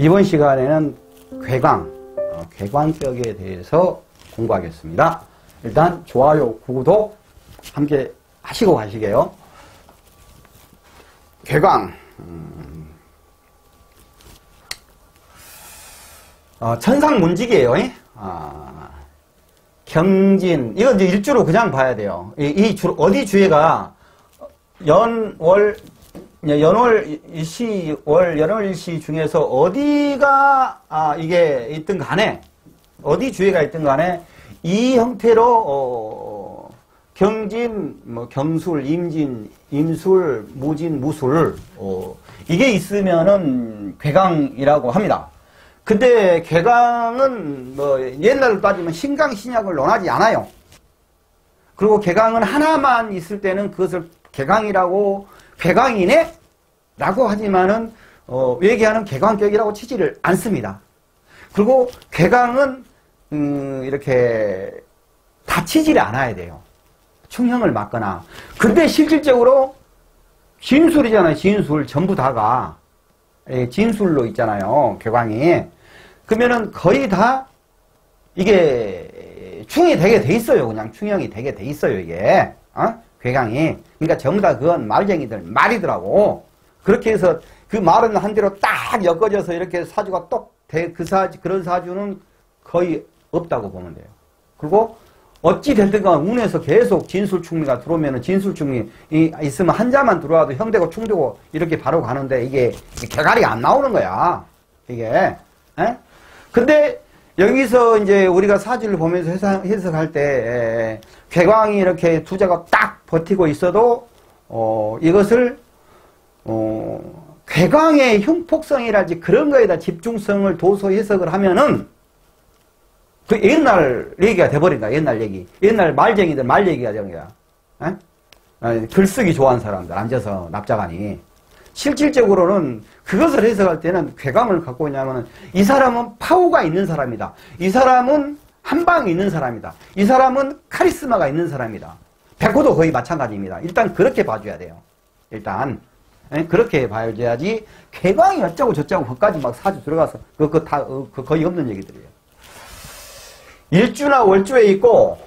이번 시간에는 궤광격에 대해서 공부하겠습니다. 일단 좋아요, 구독 함께 하시고 가시게요. 궤광. 천상문직이에요. 경진. 이건 이제 일주로 그냥 봐야 돼요. 이 주, 어디 주회가 연월 일시, 연월 일시 중에서 어디가, 이게 있든 간에, 어디 주회가 있든 간에, 이 형태로, 경진, 경술, 임진, 임술, 무진, 무술, 이게 있으면은 궤광이라고 합니다. 근데 궤광은 옛날로 따지면 신강, 신약을 논하지 않아요. 그리고 궤광은 하나만 있을 때는 그것을 궤광이라고, 궤광이네? 라고 하지만은, 얘기하는 궤광격이라고 치지를 않습니다. 그리고 궤광은, 이렇게 다치지를 않아야 돼요. 충형을 맞거나. 근데 실질적으로 진술이잖아요. 진술. 전부 다가. 진술로 있잖아요. 궤광이. 그러면은 거의 다 이게 충이 되게 돼 있어요. 그냥 충형이 되게 돼 있어요. 이게. 궤광이. 그러니까 전부 다 그건 말쟁이들 말이더라고. 그렇게 해서 그 말은 한 대로 딱 엮어져서 이렇게 사주가 똑 그런 사주는 거의 없다고 보면 돼요. 그리고 어찌 됐든 간 운에서 계속 진술충리가 들어오면은 진술충리 있으면 한자만 들어와도 형되고 충되고 이렇게 바로 가는데 이게 개갈이 안 나오는 거야. 이게. 근데 여기서 이제 우리가 사주를 보면서 해석할 때 궤광이 이렇게 두자가 딱 버티고 있어도 이것을 궤광의 흉폭성이랄지 그런 거에다 집중성을 둬서 해석을 하면은 그 옛날 얘기가 돼버린다. 옛날 얘기. 옛날 말쟁이들 말 얘기가 되는 거야. 글쓰기 좋아하는 사람들 앉아서 납작하니. 실질적으로는 그것을 해석할 때는 궤광을 갖고 있냐면은 이 사람은 파워가 있는 사람이다. 이 사람은 한방이 있는 사람이다. 이 사람은 카리스마가 있는 사람이다. 백호도 거의 마찬가지입니다. 일단 그렇게 봐줘야 돼요. 일단 그렇게 봐야지 궤광이 어쩌고 저쩌고 그까지 막 사주 들어가서 그거 다 거의 없는 얘기들이에요. 일주나 월주에 있고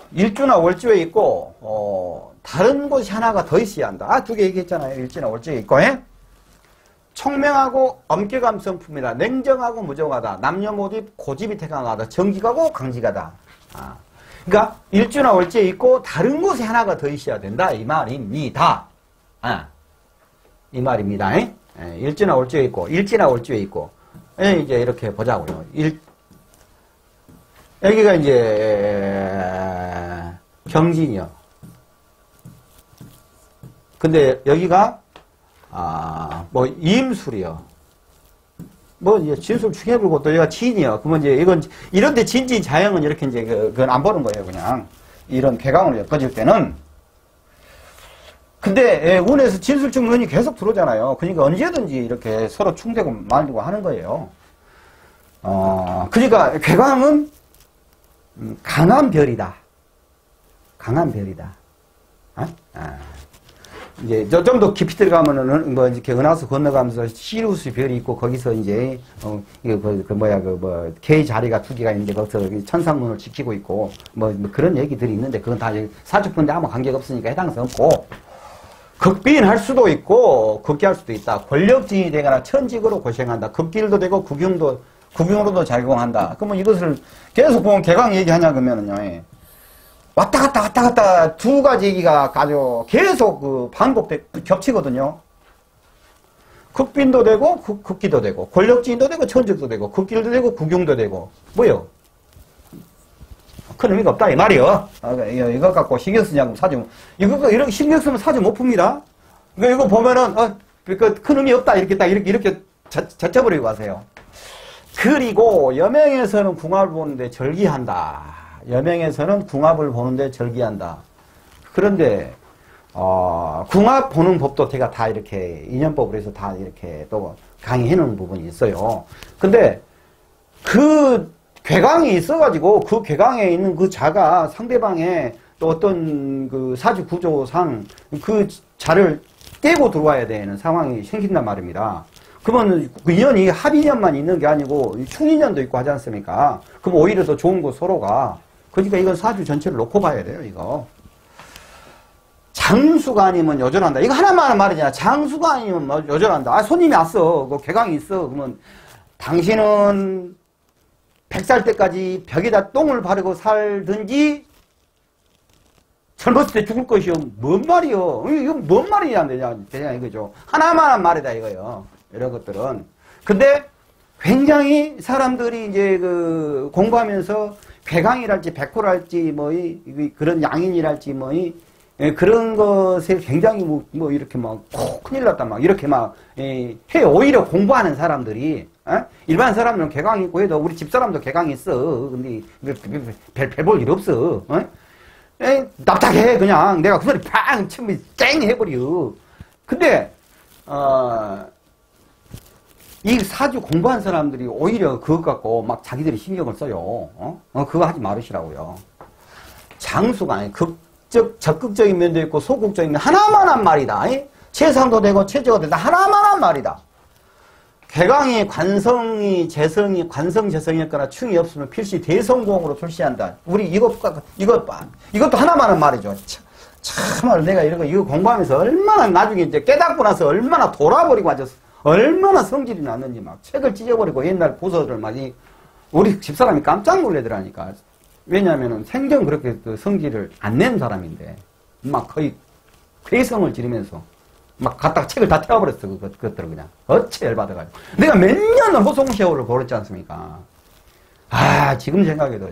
다른 곳이 하나가 더 있어야 한다. 두 개 얘기했잖아요. 일주나 월주에 있고 청명하고 엄격한 성품이다. 냉정하고 무정하다. 남녀 모두 고집이 태강하다. 정직하고 강직하다. 그러니까 일주나 월주에 있고 다른 곳에 하나가 더 있어야 된다. 이 말입니다. 이 말입니다. 일주나 월주에 있고 이제 이렇게 보자고요. 여기가 이제 경진이요. 근데 여기가 임술이요. 이제 진술 축해불고 또 여기가 진이요. 그러면 이제 이건 이런데 진진 자형은 이렇게 이제 그건 안 보는 거예요. 그냥 이런 궤광으로 엮어질 때는. 근데 운에서 진술충 운이 계속 들어오잖아요. 그러니까 언제든지 이렇게 서로 충되고 말리고 하는 거예요. 그러니까 궤광은 강한 별이다. 강한 별이다. 이제 좀 더 깊이 들어가면은 이렇게 은하수 건너가면서 시리우스 별이 있고 거기서 이제 개 자리가 두 개가 있는데 거기서 천상문을 지키고 있고 그런 얘기들이 있는데 그건 다 사주폰데 아무 관계가 없으니까 해당성 없고 극비인할 수도 있고 극기할 수도 있다. 권력진이 되거나 천직으로 고생한다. 극길도 되고 국용으로도 작용한다. 그러면 이것을 계속 보면 궤광 얘기하냐 그러면은요. 왔다 갔다 두 가지 얘기가 아주 계속 겹치거든요. 극빈도 되고 극기도 되고 권력진도 되고 천직도 되고 극길도 되고 국용도 되고 뭐요? 큰 의미가 없다 이 말이요. 이거 갖고 신경 쓰냐고 사주 이렇게 신경 쓰면 사주 못 풉니다. 이거 보면은 큰 의미 없다 이렇게 딱 이렇게 젖혀버리고 가세요. 그리고 여명에서는 궁합을 보는데 절기한다. 여명에서는 궁합을 보는데 절기한다. 그런데 궁합 보는 법도 제가 다 이렇게 인연법으로 해서 다 이렇게 또 강의해 놓은 부분이 있어요. 근데 그 궤광이 있어가지고 그 궤광에 있는 그 자가 상대방의 또 어떤 그 사주 구조상 그 자를 깨고 들어와야 되는 상황이 생긴단 말입니다. 그러면 그 인연이 합인연만 있는 게 아니고 충인연도 있고 하지 않습니까? 그럼 오히려 더 좋은 거 서로가. 그러니까 이건 사주 전체를 놓고 봐야 돼요, 이거. 장수가 아니면 여전한다. 이거 하나만 하는 말이잖아. 장수가 아니면 뭐 여전한다. 아, 손님이 왔어. 그 개강이 있어. 그러면 당신은 100살 때까지 벽에다 똥을 바르고 살든지 젊었을 때 죽을 것이요. 뭔 말이요? 이거 뭔 말이냐, 안 되냐, 이거죠. 하나만 한 말이다, 이거요. 이런 것들은. 근데 굉장히 사람들이 이제 그 공부하면서 괴강이랄지 백호랄지 그런 양인이랄지 그런 것에 굉장히 뭐 이렇게 막 큰일 났다 막 이렇게 막 해요. 오히려 공부하는 사람들이 일반 사람들은 괴강이 있고 해도 우리 집사람도 괴강이 있어. 근데 별 볼 일 없어. 납작해 그냥 내가 그 소리 팡 치면 쨍 해버려. 근데 이 사주 공부한 사람들이 오히려 그것 갖고 막 자기들이 신경을 써요. 그거 하지 말으시라고요. 장수가 아니 적극적인 면도 있고 소극적인 면 하나만 한 말이다. 최상도 되고 최저가 된다. 하나만 한 말이다. 개강이 관성 재성이었거나 충이 없으면 필시 대성공으로 출시한다. 우리 이것도 하나만 한 말이죠. 참말 내가 이거 공부하면서 얼마나 나중에 이제 깨닫고 나서 얼마나 돌아버리고 앉았어. 얼마나 성질이 났는지 막 책을 찢어버리고 옛날 보서를 많이 우리 집사람이 깜짝 놀래더라니까. 왜냐하면 생전 그렇게 그 성질을 안 낸 사람인데 막 거의 괴성을 지르면서 막 갖다가 책을 다 태워버렸어. 그것들을 그냥 어째 열받아가지고 내가 몇 년을 호송세월을 벌였지 않습니까? 아 지금 생각해도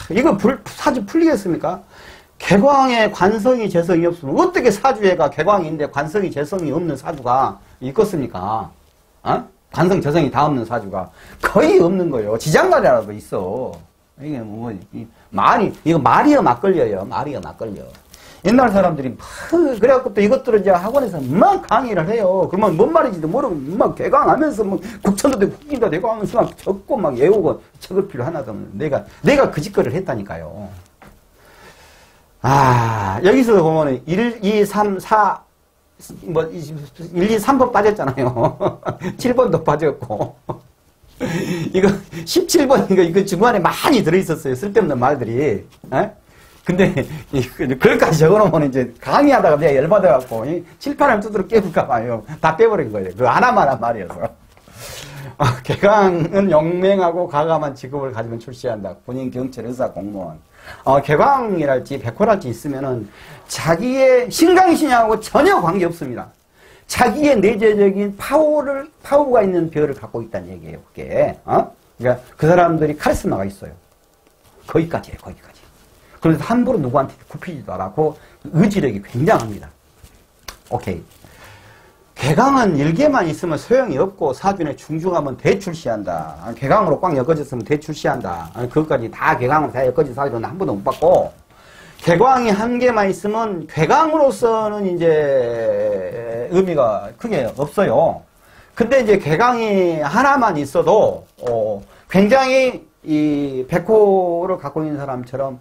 이거 사주 풀리겠습니까? 개광에 관성이 재성이 없으면 어떻게 사주에가 개광인데 관성이 재성이 없는 사주가 있겠습니까? 관성 재성이 다 없는 사주가 거의 없는 거예요. 지장간이라도 있어. 이게 이거 말이여 막걸려요. 말이여 막걸려. 옛날 사람들이 그래갖고 또 이것들을 이제 학원에서 막 강의를 해요. 그러면 뭔 말인지도 모르고 막 개강하면서 뭐 국천도 되고 국기도 되고 하면서 막 적고 막 외우고 적을 필요 하나도 없는 내가 그 짓거리를 했다니까요. 여기서 보면은 1, 2, 3, 4 1, 2, 3번 빠졌잖아요. 7번도 빠졌고. 이거 17번 이거 중간에 많이 들어있었어요. 쓸데없는 말들이. 근데 그것까지 적어놓으면 이제 강의하다가 내가 열받아갖고 7, 8을 두드러 깨볼까 봐요. 다 빼버린 거예요. 그 하나만 한 말이어서. 개강은 용맹하고 가감한 직업을 가지면 출시한다. 군인, 경찰, 의사, 공무원. 개광이랄지 백호랄지 있으면은 자기의 신강신약하고 전혀 관계없습니다. 자기의 내재적인 파워가 있는 별을 갖고 있다는 얘기예요. 그게. 그러니까 그 사람들이 카리스마가 있어요. 거기까지예요. 거기까지. 그래서 함부로 누구한테 굽히지도 않고 의지력이 굉장합니다. 오케이. 개강은 일개만 있으면 소용이 없고 사준에 중중하면 대출시한다. 개강으로 꽉 엮어졌으면 대출시한다. 그것까지 다 개강으로 다 엮어진 사주는 한 번도 못 받고 개광이 한 개만 있으면 개강으로서는 이제 의미가 크게 없어요. 근데 이제 개강이 하나만 있어도 굉장히 이 백호를 갖고 있는 사람처럼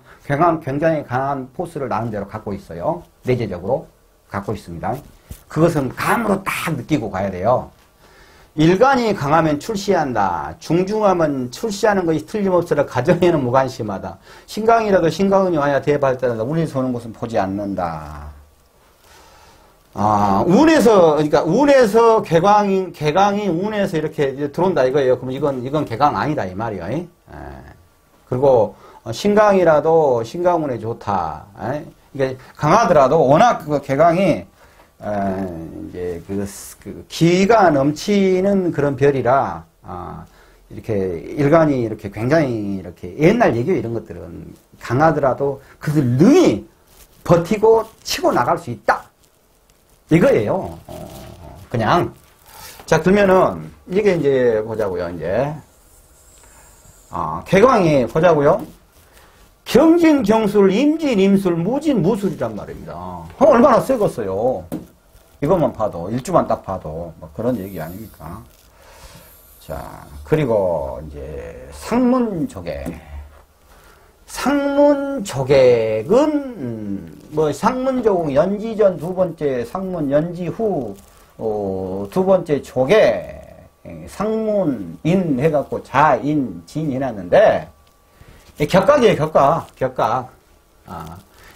굉장히 강한 포스를 나름대로 갖고 있어요. 내재적으로 갖고 있습니다. 그것은 감으로 딱 느끼고 가야 돼요. 일간이 강하면 출시한다. 중중하면 출시하는 것이 틀림없으라 가정에는 무관심하다. 신강이라도 신강운이 와야 대발달한다. 운에서 오는 것은 보지 않는다. 그러니까 운에서 개강이 운에서 이렇게 들어온다 이거예요. 그럼 이건 개강 아니다 이 말이에요. 그리고 신강이라도 신강운에 좋다. 이게 강하더라도 워낙 그 개강이 이제 그 기가 넘치는 그런 별이라 이렇게 일간이 이렇게 굉장히 이렇게 옛날 얘기예요. 이런 것들은 강하더라도 그들 능히 버티고 치고 나갈 수 있다 이거예요. 그냥 자 그러면은 이게 이제 보자고요. 이제 개광이 보자고요. 경진, 경술, 임진, 임술, 무진, 무술이란 말입니다. 얼마나 세겠어요. 이것만 봐도, 일주만 딱 봐도, 뭐 그런 얘기 아닙니까? 자, 그리고 이제 상문조객. 상문조객은, 상문조공 연지 전 두 번째, 상문 연지 후, 두 번째 족에 상문, 인 해갖고 자, 인, 진 해놨는데, 격각이에요, 격각.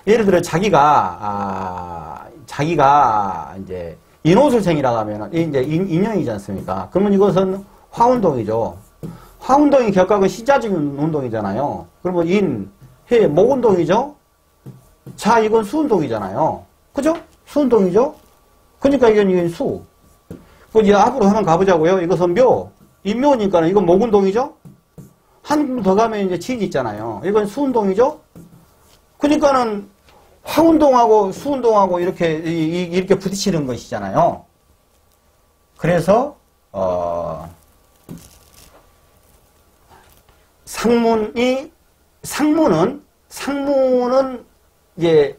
예를 들어 자기가 이제 인호술생이라고 하면 이제 인연이지 않습니까? 그러면 이것은 화운동이죠. 화운동이 격각은 시자적인 운동이잖아요. 그러면 인, 해, 목운동이죠. 자, 이건 수운동이잖아요. 그죠? 수운동이죠. 그러니까 이건 수. 그 이제 앞으로 한번 가보자고요. 이것은 묘, 인묘니까는 이건 목운동이죠. 한 더 가면 이제 진이 있잖아요. 이건 수운동이죠. 그러니까는 화운동하고 수운동하고 이렇게 부딪히는 것이잖아요. 그래서 상문은 이제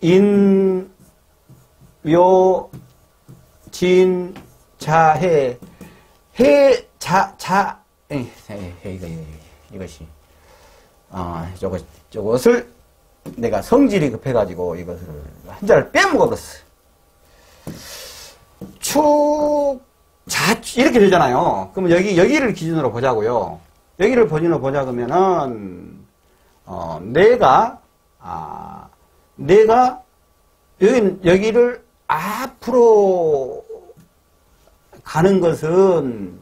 인, 묘, 진, 자, 해, 이것이 저것을 내가 성질이 급해가지고 이것을 한자를 빼먹어버렸어. 이렇게 되잖아요. 그러면 여기를 기준으로 보자고요. 여기를 기준으로 보자 그러면은 내가 여기를 앞으로 가는 것은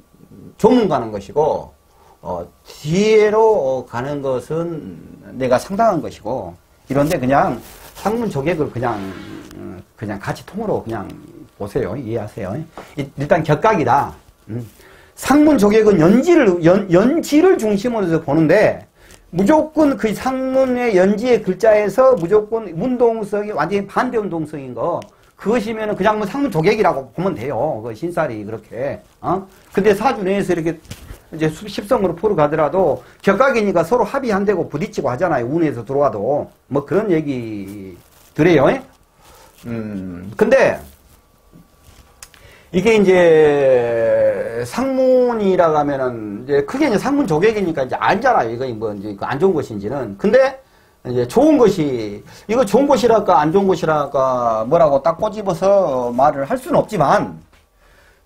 조문 가는 것이고 뒤로 가는 것은 내가 상당한 것이고 이런데 그냥 상문 조객을 그냥 같이 통으로 그냥 보세요. 이해하세요. 일단 격각이다. 상문 조객은 연지를 중심으로 해서 보는데 무조건 그 상문의 연지의 글자에서 무조건 운동성이 완전히 반대 운동성인 거 그것이면 그냥 뭐 상문 조객이라고 보면 돼요. 그 신살이 그렇게. 근데 사주 내에서 이렇게 이제 십성으로 풀어 가더라도 격각이니까 서로 합의 안 되고 부딪히고 하잖아요. 운에서 들어와도 뭐 그런 얘기 들어요. 근데 이게 이제 상문이라고 하면은 이제 크게 이제 상문 조객이니까 이제 알잖아요. 이거 뭐 이제 안 좋은 것인지는. 근데 이제 좋은 것이 이거 좋은 것이랄까 안 좋은 것이랄까 뭐라고 딱 꼬집어서 말을 할 수는 없지만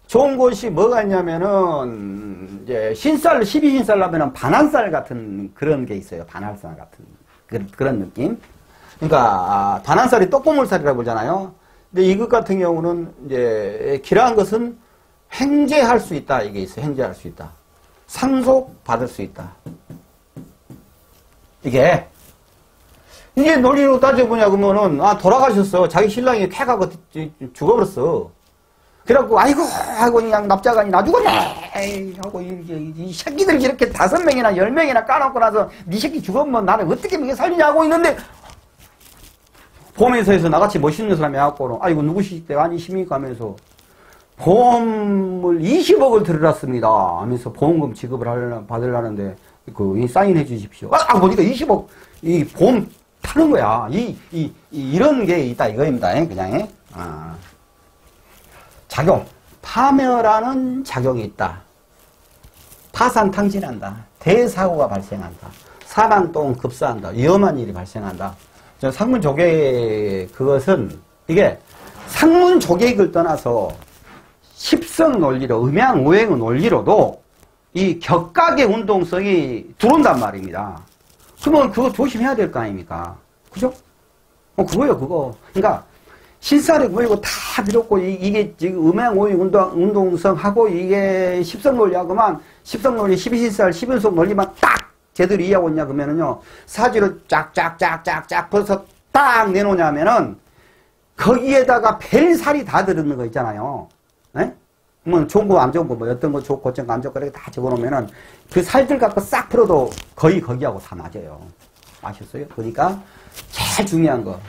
좋은 것이 뭐가 있냐면은 이제 신살 12신살 하면은 반한살 같은 그런 게 있어요. 반한살 같은 그런 느낌. 그러니까 반한살이 떡고물살이라고 그러잖아요. 근데 이것 같은 경우는 이제 기라한 것은 횡재할 수 있다. 이게 있어요. 횡재할 수 있다. 상속 받을 수 있다. 이게 이제 논리로 따져보냐 그러면은 돌아가셨어. 자기 신랑이 쾌가고 죽어버렸어. 그래갖고 아이고 그냥 납작하니 나 죽었네 하고 이 새끼들 이렇게 5명이나 10명이나 까놓고 나서 네 새끼 죽으면 나를 어떻게 먹여 살리냐 하고 있는데 보험회사에서 나같이 멋있는 사람이 와갖고 아이고 누구시대 아니십니까 하면서 보험을 20억을 들어놨습니다 하면서 보험금 지급을 받으려는데 이 사인해 주십시오. 보니까 20억 이 보험 타는 거야. 이런 게 있다 이거입니다. 그냥 작용. 파멸하는 작용이 있다. 파산탕진한다. 대사고가 발생한다. 사망 또는 급사한다. 위험한 일이 발생한다. 상문 조객 그것은 이게 상문 조객을 떠나서 십성 논리로 음양 오행의 논리로도 이 격각의 운동성이 들어온단 말입니다. 그러면 그거 조심해야 될 거 아닙니까? 그죠? 그거요, 그거. 그러니까 신살이 보이고 다 비롯고 이게 지금 음양 오행 운동성하고 이게 십성 논리하고만 십성 논리 12신살 12운속 논리만 딱 제대로 이해하고 있냐 그러면은요 사지를 쫙쫙쫙쫙쫙 벌써 딱 내놓냐면은 거기에다가 별살이 다 들어있는 거 있잖아요. 네? 뭐 좋은 거 안 좋은 거 뭐 어떤 거 좋고 어떤 거 안 좋고 이렇게 다 적어놓으면은 그 살들 갖고 싹 풀어도 거의 거기하고 다 맞아요. 아셨어요? 그러니까 제일 중요한 거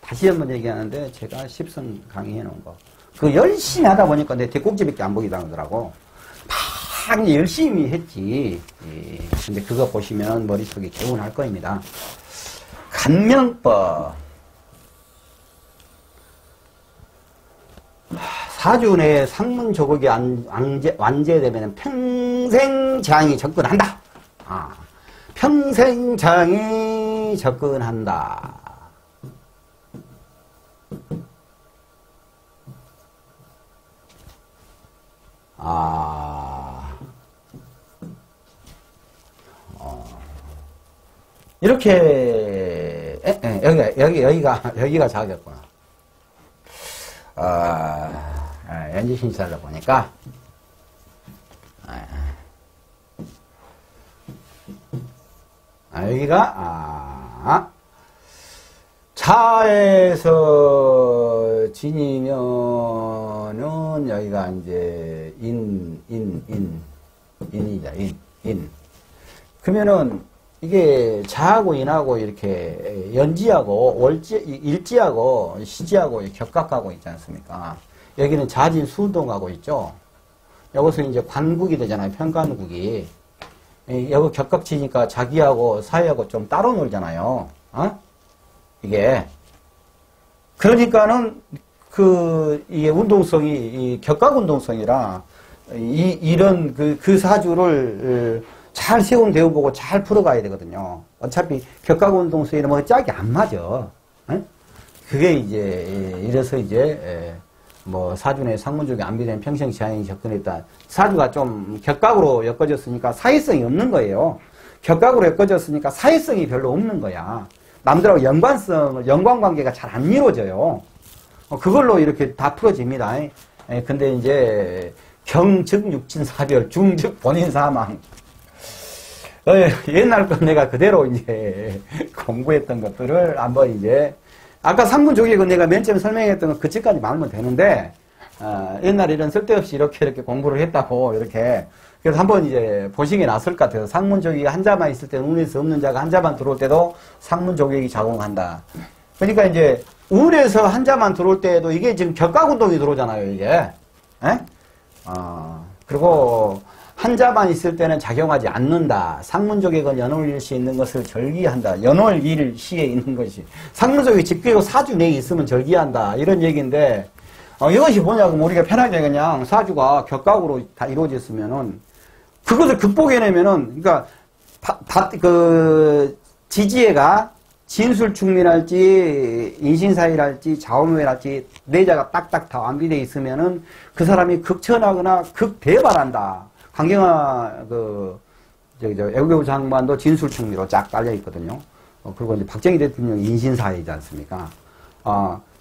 다시 한번 얘기하는데 제가 십성 강의해 놓은 거 그거 열심히 하다 보니까 내 뒷꼭지밖에 안 보이다 하더라고. 막 열심히 했지. 근데 그거 보시면 머릿속에 개운할 겁니다. 간명법. 사주 내에 상문 조국이 완제되면 평생 장이 접근한다. 평생 장이 접근한다. 이렇게, 여기가 자겠구나. 연지신사를 보니까, 여기가, 자에서 진이면은, 여기가 이제, 인이자, 인. 그러면은, 이게 자하고 인하고 이렇게 연지하고 일지하고 시지하고 격각하고 있지 않습니까? 여기는 자진 수동하고 있죠. 여기서 이제 관국이 되잖아요. 편관국이. 여기 격각치니까 자기하고 사회하고 좀 따로 놀잖아요. 이게. 그러니까는 이게 운동성이 이 격각 운동성이라 이런 그 사주를 잘 세운 대우 보고 잘 풀어가야 되거든요. 어차피 격각운동수에는 뭐 짝이 안 맞아. 그게 이제, 이래서 이제, 뭐 사주내 상문족이 안비된 평생지향이 접근했다. 사주가 좀 격각으로 엮어졌으니까 사회성이 없는 거예요. 격각으로 엮어졌으니까 사회성이 별로 없는 거야. 남들하고 연관관계가 잘 안 이루어져요. 그걸로 이렇게 다 풀어집니다. 근데 이제, 경즉 육친사별, 중즉 본인사망. 옛날 거 내가 그대로 이제 공부했던 것들을 한번 이제 아까 상문조계건 내가 맨 처음 설명했던 거 그치까지 말하면 되는데 옛날에 이런 쓸데없이 이렇게 공부를 했다고 이렇게 그래서 한번 이제 보시게 났을 것 같아요. 상문조계가 한 자만 있을 때는 운에서 없는 자가 한 자만 들어올 때도 상문조계기 작용한다. 그러니까 이제 운에서 한 자만 들어올 때도 이게 지금 격각운동이 들어오잖아요. 이게 그리고 한 자만 있을 때는 작용하지 않는다. 상문조계건 연월일시에 있는 것을 절기한다. 연월일시에 있는 것이. 상문조계 집계고 사주 내에 있으면 절기한다. 이런 얘기인데, 이것이 뭐냐고 우리가 편하게 그냥 사주가 격각으로 다 이루어졌으면은, 그것을 극복해내면은, 그러니까, 지지애가 진술충민할지, 인신사일할지, 자오묘일할지, 내자가 딱딱 다 완비되어 있으면은, 그 사람이 극천하거나 극대발한다. 강경화, 애국외부 장관도 진술충미로 쫙 깔려 있거든요. 그리고 이제 박정희 대통령이 인신사회이지 않습니까?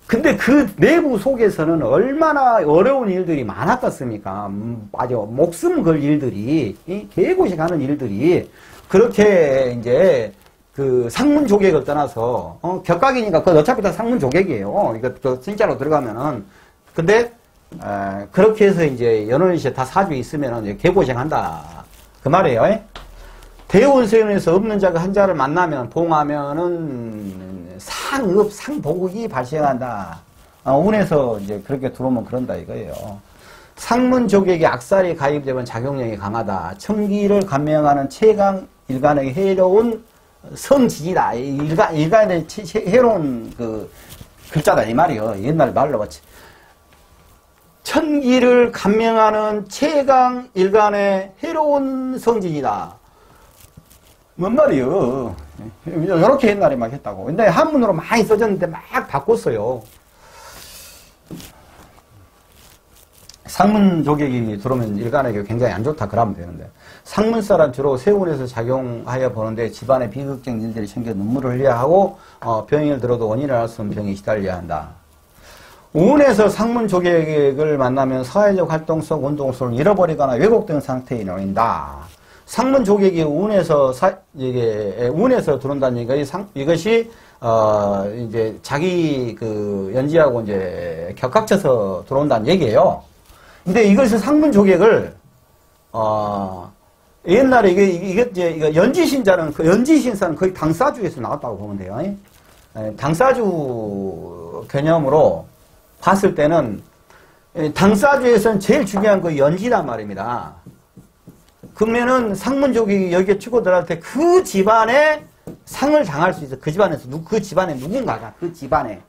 근데 그 내부 속에서는 얼마나 어려운 일들이 많았겠습니까? 아주 목숨 걸 일들이, 개고식하는 일들이, 그렇게 이제, 상문조객을 떠나서, 격각이니까, 어차피 다 상문조객이에요. 이거, 진짜로 들어가면은. 근데, 그렇게 해서 이제 연월일시에 다 사주에 있으면은 이제 개고생한다. 그 말이에요. 대운세운에서 없는 자가 한 자를 만나면, 봉하면은 상보국이 발생한다. 운에서 이제 그렇게 들어오면 그런다 이거예요. 상문조객이 악살이 가입되면 작용력이 강하다. 청기를 감명하는 최강 일간의 해로운 성지이다. 일간의 해로운 글자다 이 말이에요. 옛날 말로 같이. 천기를 감명하는 최강 일간의 해로운 성진이다. 뭔 말이요? 이렇게 옛날에 막 했다고. 근데 한문으로 많이 써졌는데 막 바꿨어요. 상문조객이 들어오면 일간에게 굉장히 안 좋다 그러면 되는데 상문사란 주로 세운에서 작용하여 보는데 집안에 비극적 일들이 생겨 눈물을 흘려야 하고 병을 들어도 원인을 알 수 없는 병이 시달려야 한다. 운에서 상문조객을 만나면 사회적 활동성, 운동성을 잃어버리거나 왜곡된 상태에 놓인다. 상문조객이 운에서 운에서 들어온다는 얘기가 이것이 이제 자기 연지하고 이제 격각쳐서 들어온다는 얘기예요. 근데 이것을 상문조객을 옛날에 이게 연지신자는 연지신사는 거의 당사주에서 나왔다고 보면 돼요. 당사주 개념으로 봤을 때는 당사주에서는 제일 중요한 그 연지란 말입니다. 그러면은 상문족이 여기에 치고 들어갈 때 그 집안에 상을 당할 수 있어. 그 집안에서 그 집안에 누군가가 그 집안에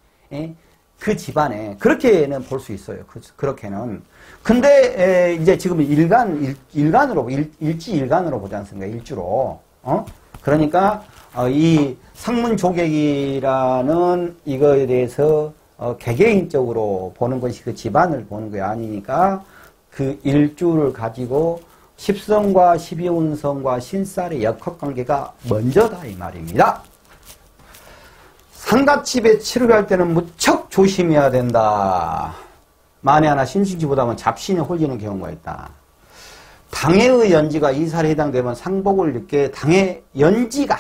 그렇게는 볼 수 있어요. 그렇게는. 근데 이제 지금 일간으로 일지일간으로 보지 않습니까? 일주로. 그러니까 이 상문조객이라는 이거에 대해서 개개인적으로 보는 것이 그 집안을 보는 게 아니니까 그 일주를 가지고 십성과 십이운성과 신살의 역학관계가 먼저다 이 말입니다. 상가집에 치료를 할 때는 무척 조심해야 된다. 만에 하나 신신지보다는 잡신이 홀리는 경우가 있다. 당해의 연지가 이살에 해당되면 상복을 입게 당해 연지가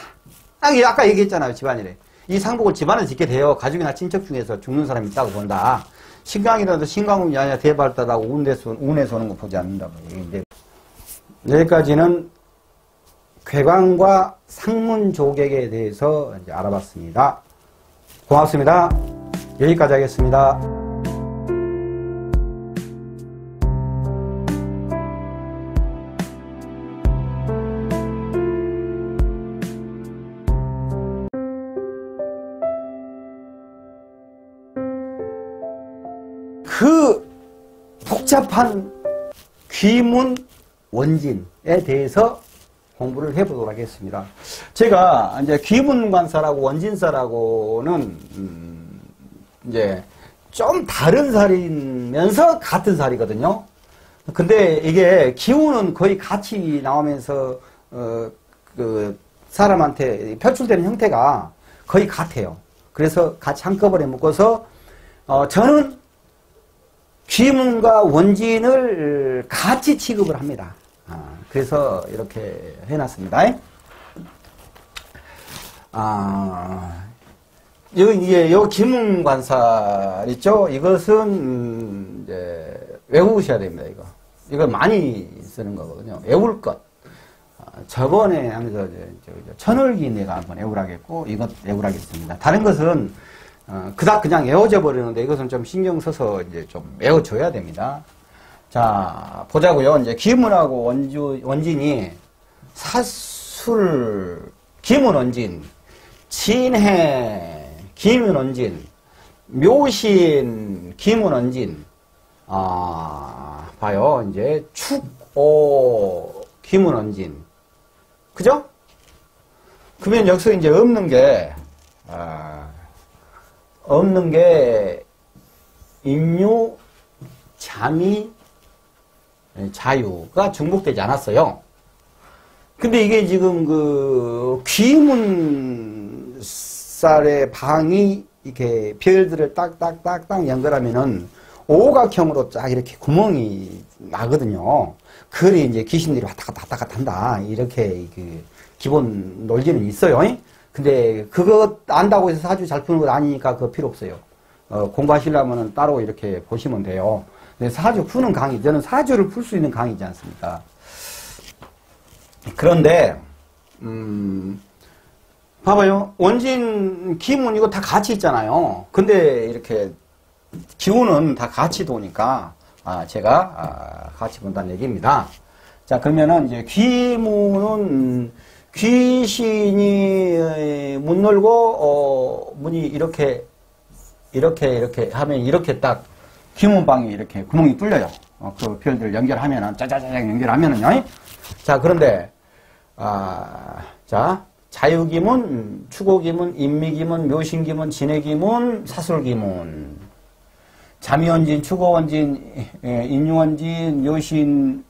아까 얘기했잖아요. 집안일에 이 상복을 집안에서 짓게 돼요. 가족이나 친척 중에서 죽는 사람이 있다고 본다. 신강이라도 신강운이 아니라 대발달하고 운에서 오는 거 보지 않는다고 얘기인데, 여기까지는 괴광과 상문조객에 대해서 이제 알아봤습니다. 고맙습니다. 여기까지 하겠습니다. 그 복잡한 귀문 원진에 대해서 공부를 해보도록 하겠습니다. 제가 이제 귀문관사라고 원진사라고는 이제 좀 다른 살이면서 같은 살이거든요. 근데 이게 기운은 거의 같이 나오면서 그 사람한테 표출되는 형태가 거의 같아요. 그래서 같이 한꺼번에 묶어서 저는 귀문과 원진을 같이 취급을 합니다. 그래서 이렇게 해놨습니다. 여기 귀문관살 있죠? 이것은 이제 외우셔야 됩니다. 이거 많이 쓰는 거거든요. 외울 것. 저번에 하면서 천을기 내가 한번 외우라겠고 이것 외우라겠습니다. 다른 것은 그닥 그냥 외워져 버리는데 이것은 좀 신경 써서 이제 좀 외워줘야 됩니다. 자, 보자고요. 이제 귀문하고 원진이 사술, 귀문원진, 진해, 귀문원진, 묘신, 귀문원진, 봐요. 이제 축오, 귀문원진. 그죠? 그러면 여기서 이제 없는 게, 인유, 잠이, 자유가 중복되지 않았어요. 근데 이게 지금 그 귀문살의 방이 이렇게 별들을 딱딱딱딱 연결하면은 오각형으로 쫙 이렇게 구멍이 나거든요. 그래 이제 귀신들이 왔다 갔다 한다. 이렇게 그 기본 논리는 있어요. 근데 그거 안다고 해서 사주 잘 푸는 건 아니니까 그거 필요 없어요. 공부하시려면은 따로 이렇게 보시면 돼요. 사주 푸는 강의, 저는 사주를 풀 수 있는 강의지 않습니까? 그런데, 봐봐요. 원진, 기문, 이거 다 같이 있잖아요. 근데 이렇게, 기운은 다 같이 도니까, 제가, 같이 본다는 얘기입니다. 자, 그러면은 이제 기문은, 귀신이 문 열고, 문이 이렇게 하면 이렇게 딱, 귀문방이 이렇게 구멍이 뚫려요. 그 별들을 연결하면은, 짜자자자 연결하면은요. 자, 그런데, 자, 자유기문, 추고기문, 인미기문, 묘신기문, 진해기문, 사술기문. 자미원진, 추고원진, 인유원진, 묘신원진,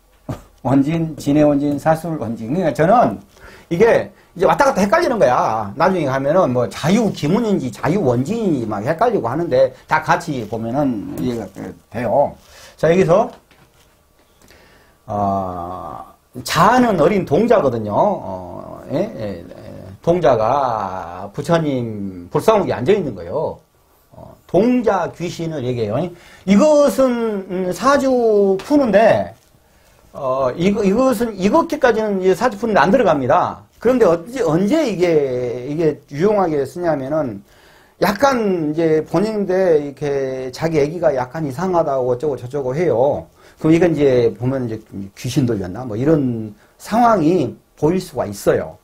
진해원진, 사술원진. 그러니까 저는 이게 이제 왔다 갔다 헷갈리는 거야. 나중에 가면은 뭐 자유기문인지 자유원진인지 막 헷갈리고 하는데 다 같이 보면은 이해가 돼요. 자, 여기서, 자는 어린 동자거든요. 동자가 부처님 불상옥에 앉아있는 거예요. 동자 귀신을 얘기해요. 이것은 사주 푸는데, 이것까지는 사주 푸는데 안 들어갑니다. 그런데 언제 이게 유용하게 쓰냐면은, 약간 이제 본인인데 이렇게 자기 애기가 약간 이상하다고 어쩌고 저쩌고 해요. 그럼 이건 이제 보면 이제 귀신 들렸나 뭐 이런 상황이 보일 수가 있어요.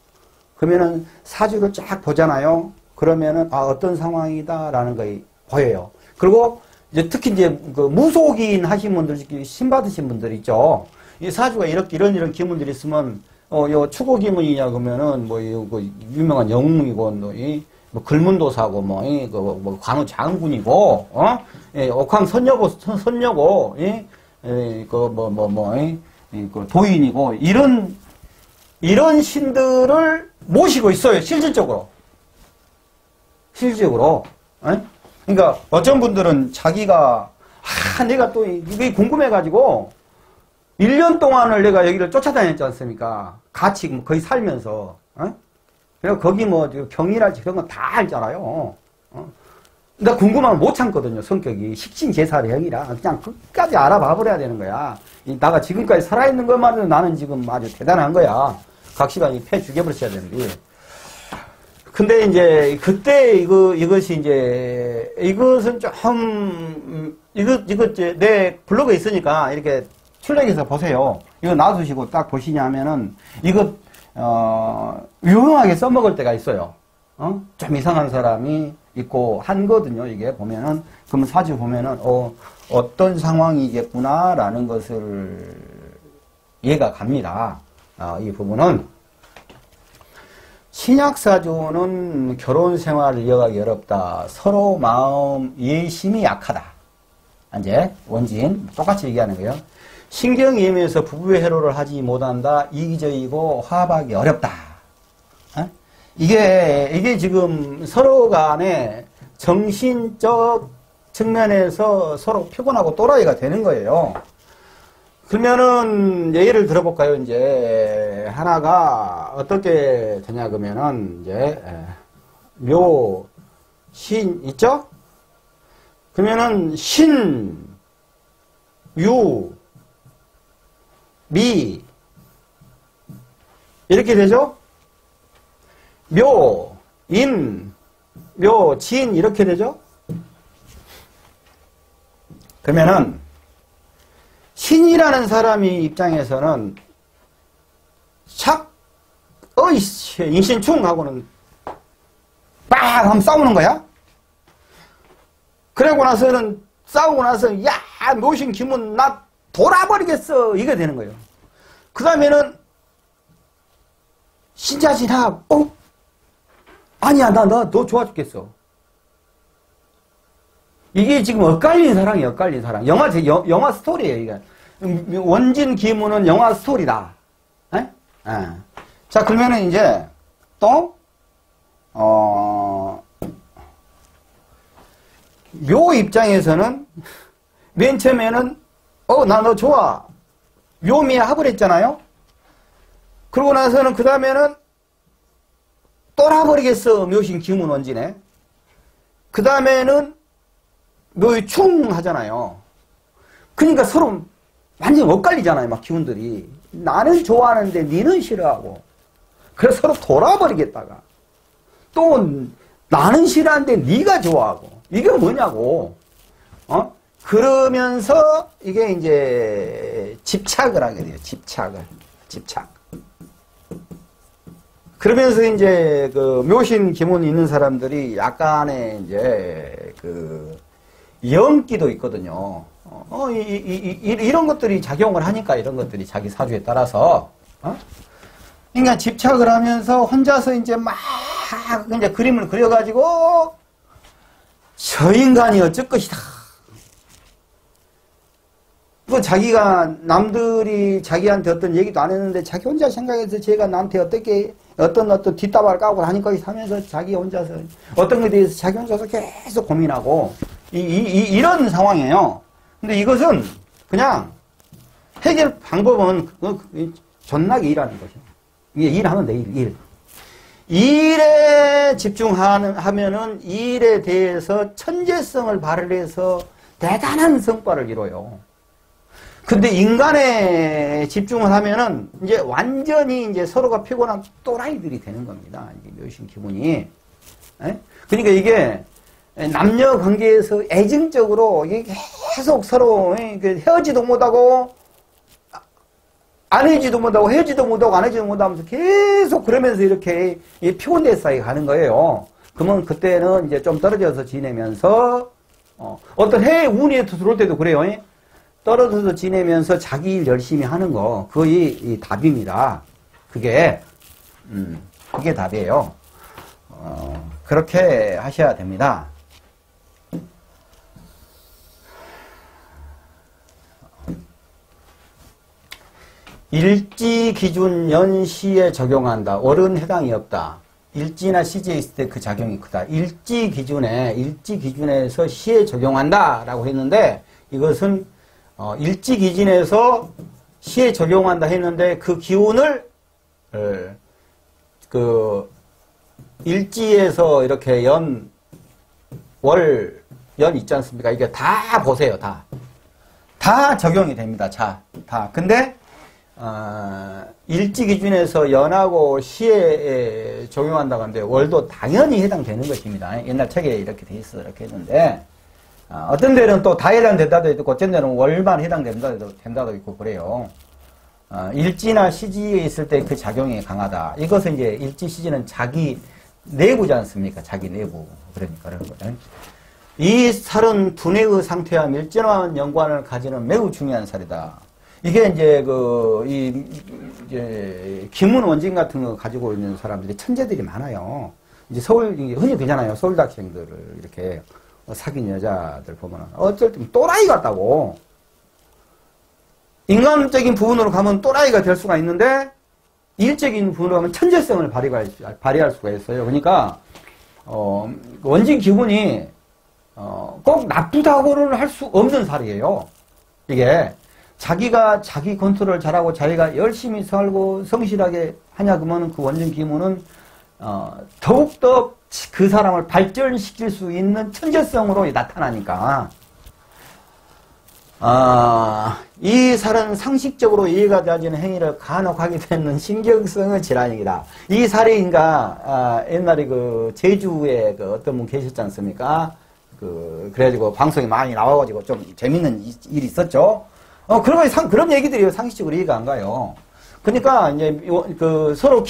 그러면은 사주를 쫙 보잖아요. 그러면은 어떤 상황이다라는 거 보여요. 그리고 이제 특히 이제 그 무속인 하신 분들, 신 받으신 분들 있죠. 이 사주가 이런 기문들이 있으면 요 추고 기문이냐 그러면은 뭐 유명한 영웅이고 뭐 글문도사고 뭐 관우 장군이고 옥황 선녀고 그 도인이고, 이런 신들을 모시고 있어요, 실질적으로. 실질적으로. 그러니까, 어떤 분들은 자기가, 내가 또 이게 궁금해가지고, 1년 동안을 내가 여기를 쫓아다녔지 않습니까? 같이 거의 살면서. 그래서 거기 뭐, 경이랄지 그런 건 다 알잖아요. 나 궁금하면 못 참거든요, 성격이. 식신제사형이라. 그냥 끝까지 알아봐 버려야 되는 거야. 나가 지금까지 살아있는 것만으로 나는 지금 아주 대단한 거야. 각시간이 패 죽여버렸어야 되는데. 근데 이제, 그때 이것이 이제, 이것은 좀, 내 블로그에 있으니까 이렇게 출력해서 보세요. 이거 놔두시고 딱 보시냐면은, 이거, 유용하게 써먹을 때가 있어요. 좀 이상한 사람이 있고 한거든요. 이게 보면은, 그러면 사주 보면은, 어떤 상황이겠구나라는 것을 이해가 갑니다. 이 부분은. 신약사주는 결혼 생활을 이어가기 어렵다. 서로 마음 이해심이 약하다. 이제 원진 똑같이 얘기하는 거예요. 신경이임에서 부부의 해로를 하지 못한다. 이기적이고 화합하기 어렵다. 이게 지금 서로 간에 정신적 측면에서 서로 피곤하고 또라이가 되는 거예요. 그러면은 예를 들어볼까요? 이제 하나가 어떻게 되냐 그러면은 이제 묘, 신 있죠? 그러면은 신, 유, 미 이렇게 되죠? 묘, 인, 묘, 진 이렇게 되죠? 그러면은 신이라는 사람이 입장에서는 어이씨 인신충하고는 빡 하면 싸우는 거야? 그러고 나서는 싸우고 나서 야 묘신 기문 나 돌아버리겠어 이게 되는 거예요. 그 다음에는 신자진학 아니야 너 좋아 죽겠어. 이게 지금 엇갈린 사랑이에요. 엇갈린 사랑. 영화 스토리예요. 이게 원진 기문은 영화 스토리다. 자 그러면은 이제 또 묘 입장에서는 맨 처음에는 나 너 좋아. 묘미에 합을 했잖아요. 그러고 나서는 그 다음에는 떠나버리겠어. 묘신 기문 원진에. 그 다음에는 묘의 충 하잖아요. 그러니까 서로 완전 엇갈리잖아요. 막 기운들이. 나는 좋아하는데 니는 싫어하고. 그래서 서로 돌아버리겠다가. 또 나는 싫어하는데 니가 좋아하고. 이게 뭐냐고. 그러면서 이게 이제 집착을 하게 돼요. 집착. 그러면서 이제 그 묘신 기문이 있는 사람들이 약간의 이제 그 영기도 있거든요. 이런 것들이 작용을 하니까 이런 것들이 자기 사주에 따라서. 그러니까 집착을 하면서 혼자서 이제 막 이제 그림을 그려가지고 저 인간이 어쩔 것이다. 그 자기가 남들이 자기한테 어떤 얘기도 안 했는데 자기 혼자 생각해서 제가 나한테 어떤 뒷담화를 까고 하니까 하면서 자기 혼자서 어떤 것에 대해서 자기 혼자서 계속 고민하고 이런 상황이에요. 근데 이것은 그냥 해결 방법은 존나게 일하는 거죠. 이게 일하면 돼, 일. 일에 집중하면은 일에 대해서 천재성을 발휘해서 대단한 성과를 이뤄요. 근데 인간에 집중을 하면은 이제 완전히 이제 서로가 피곤한 또라이들이 되는 겁니다. 이제 묘신 기분이. 그러니까 이게 남녀 관계에서 애증적으로 이게 계속 서로 헤어지도 못하고 안 헤어지도 못하고 헤어지도 못하고 안 헤어지도 못하면서 계속 그러면서 이렇게 피곤대 사이에 가는 거예요. 그러면 그때는 이제 좀 떨어져서 지내면서 어떤 해외 운이 들어올 때도 그래요. 떨어져서 지내면서 자기 일 열심히 하는 거 그게 답입니다. 그게 답이에요. 그렇게 하셔야 됩니다. 일지 기준 연시에 적용한다. 월은 해당이 없다. 일지나 시지에 있을 때 그 작용이 크다. 일지 기준에서 시에 적용한다. 라고 했는데, 이것은, 일지 기준에서 시에 적용한다 했는데, 그 기운을, 일지에서 이렇게 연 있지 않습니까? 이게 다 보세요, 다. 다 적용이 됩니다, 다. 근데, 일지 기준에서 연하고 시에 적용한다고 하는데, 월도 당연히 해당되는 것입니다. 옛날 책에 이렇게 돼 있어, 이렇게 했는데, 어떤 데는 또 다 해당된다도 있고, 어떤 데는 월만 해당된다도 있고, 그래요. 일지나 시지에 있을 때 그 작용이 강하다. 이것은 이제 일지, 시지는 자기 내부지 않습니까? 자기 내부. 그러니까 그런 거죠. 이 살은 두뇌의 상태와 밀접한 연관을 가지는 매우 중요한 살이다. 이게 이제 기문 원진 같은 거 가지고 있는 사람들이 천재들이 많아요. 이제 흔히 되잖아요. 서울대 학생들을 이렇게 사귄 여자들 보면 어쩔 때 또라이 같다고. 인간적인 부분으로 가면 또라이가 될 수가 있는데, 일적인 부분으로 가면 천재성을 발휘할 수가 있어요. 그러니까, 원진 기분이, 꼭 나쁘다고는 할 수 없는 살이에요. 이게, 자기가 자기 컨트롤 잘하고 자기가 열심히 살고 성실하게 하냐, 그러면 그 원진 기분은, 더욱더 그 사람을 발전시킬 수 있는 천재성으로 나타나니까, 이 살은 상식적으로 이해가 되어지는 행위를 간혹 하게 되는 신경성의 질환이다. 이 살인가, 옛날에 그 제주에 그 어떤 분 계셨지 않습니까? 그래가지고 방송이 많이 나와가지고 좀 재밌는 일이 있었죠. 그런 얘기들이 상식적으로 이해가 안 가요. 그러니까 이제 서로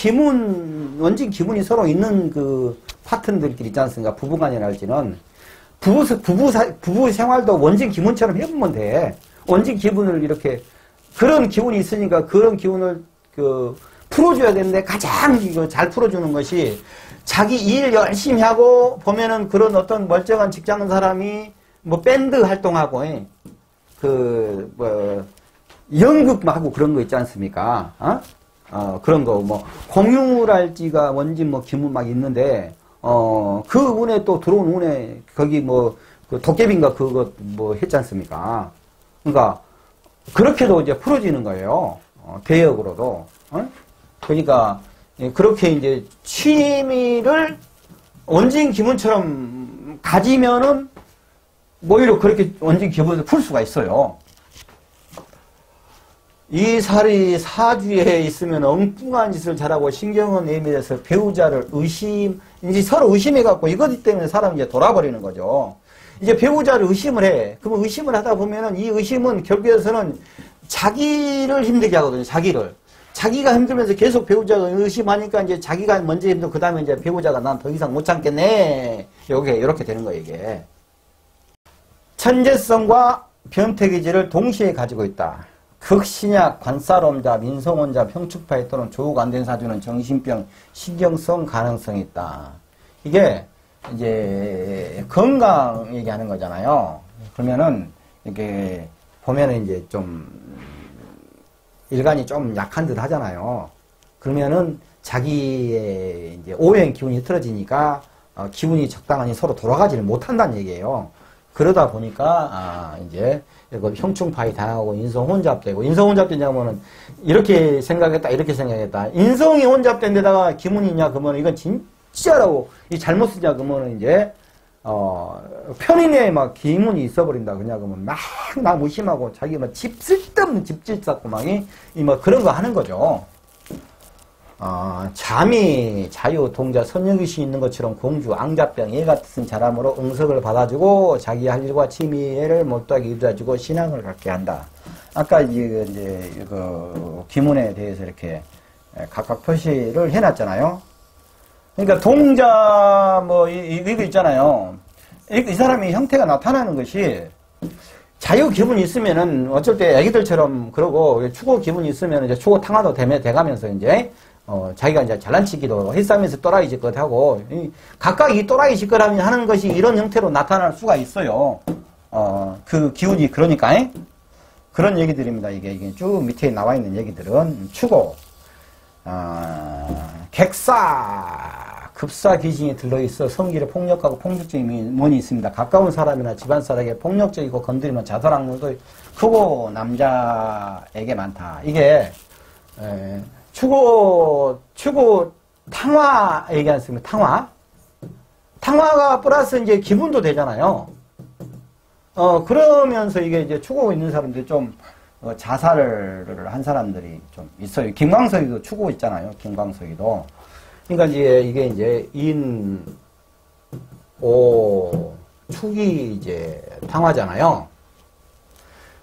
원진 기분이 서로 있는 그 파트너들끼리 있지 않습니까? 부부간이랄지는. 부부 생활도 원진 기분처럼 해보면 돼. 원진 기분을 이렇게, 그런 기분이 있으니까 그런 기분을 풀어줘야 되는데 가장 잘 풀어주는 것이 자기 일 열심히 하고 보면은 그런 어떤 멀쩡한 직장 사람이 뭐 밴드 활동하고, 연극 하고 그런 거 있지 않습니까? 그런 거, 공유랄지가 원진 기분 막 있는데, 그 운에 또 들어온 운에, 거기 그 도깨비인가 그거 했지 않습니까? 그러니까, 그렇게도 이제 풀어지는 거예요. 대역으로도. 그러니까, 그렇게 이제 취미를 원진 기분처럼 가지면은, 오히려 그렇게 원진 기분을 풀 수가 있어요. 이 살이 사주에 있으면 엉뚱한 짓을 잘하고 신경은 예민해서 배우자를 이제 서로 의심해갖고 이것 때문에 사람이 이제 돌아버리는 거죠. 이제 배우자를 의심을 해. 그러면 의심을 하다 보면은 이 의심은 결국에서는 자기를 힘들게 하거든요. 자기가 힘들면서 계속 배우자가 의심하니까 이제 자기가 먼저 힘들고 그 다음에 이제 배우자가 난 더 이상 못 참겠네. 이렇게 되는 거예요, 이게. 천재성과 변태기질을 동시에 가지고 있다. 극신약, 관살혼자, 민성혼자, 평축파에 또는 조우가 안 된 사주는 정신병, 신경성 가능성이 있다. 이게 이제 건강 얘기하는 거잖아요. 그러면은 이게 보면은 이제 좀 일간이 좀 약한 듯 하잖아요. 그러면은 자기의 이제 오행 기운이 틀어지니까 기운이 적당하니 서로 돌아가지를 못한다는 얘기예요. 그러다 보니까 이제 형충파이 당하고 인성 혼잡되고, 인성 혼잡되냐면은 이렇게 생각했다 이렇게 생각했다. 인성이 혼잡된 데다가 기문이 있냐 그러면 이건 진짜라고 이 잘못 쓰냐 그러면 이제 편인에 막 기문이 있어버린다 그냥 그러면 막 나 무심하고 자기 막 쓸데없는 집질 쌓고 막 그런 거 하는 거죠. 잠이 자유, 동자, 선녀귀신 있는 것처럼 공주, 앙자병, 예 같은 사람으로 응석을 받아주고 자기 할 일과 취미를 못하게 유도해주고 신앙을 갖게 한다. 아까 이제 기문에 대해서 이렇게 각각 표시를 해놨잖아요. 그러니까 동자 이거 있잖아요. 이 사람이 형태가 나타나는 것이 자유 기분이 있으면은 어쩔 때 애기들처럼 그러고 추구 기분이 있으면 이제 추구 탕화도 돼가면서 이제 자기가 이제 잘난치기도 헬스하면서 또라이 짓것 하고, 각각 이 또라이 짓것 하는 것이 이런 형태로 나타날 수가 있어요. 그 기운이 그러니까. 그런 얘기들입니다. 이게 쭉 밑에 나와 있는 얘기들은 추고, 객사, 급사 귀신이 들러있어 성질에 폭력하고 폭력적인 면이 있습니다. 가까운 사람이나 집안 사람에게 폭력적이고 건드리면 자살 확률도 크고 남자에게 많다. 이게 추고 탕화 얘기하셨습니다. 탕화가 플러스 이제 기분도 되잖아요. 그러면서 이게 이제 추고 있는 사람들이 좀 자살을 한 사람들이 좀 있어요. 김광석이도 추고 있잖아요. 김광석이도. 그러니까 이제 이게 이제 축이 이제 탕화잖아요.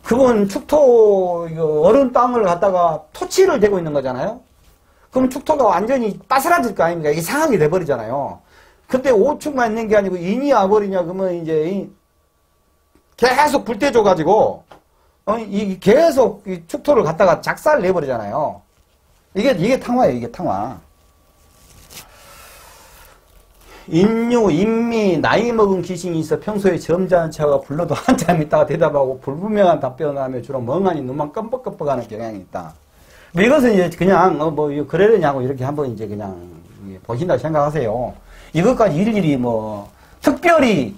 그분 축토 얼음 땅을 갖다가 토치를 대고 있는 거잖아요. 그럼 축토가 완전히 빠스라질 거 아닙니까? 이게 상하게 돼버리잖아요. 근데 5축만 있는 게 아니고 인이 와버리냐 그러면 이제 계속 불태줘가지고 계속 이 축토를 갖다가 작살 내버리잖아요. 이게 탕화예요. 이게 탕화. 인미, 나이 먹은 귀신이 있어 평소에 점잖은 척하고 불러도 한참 있다가 대답하고 불분명한 답변을 하며 주로 멍하니 눈만 끔뻑끔뻑하는 경향이 있다. 뭐 이것은 이제 그냥 그러려냐고 이렇게 한번 이제 그냥 보신다 생각하세요. 이것까지 일일이 특별히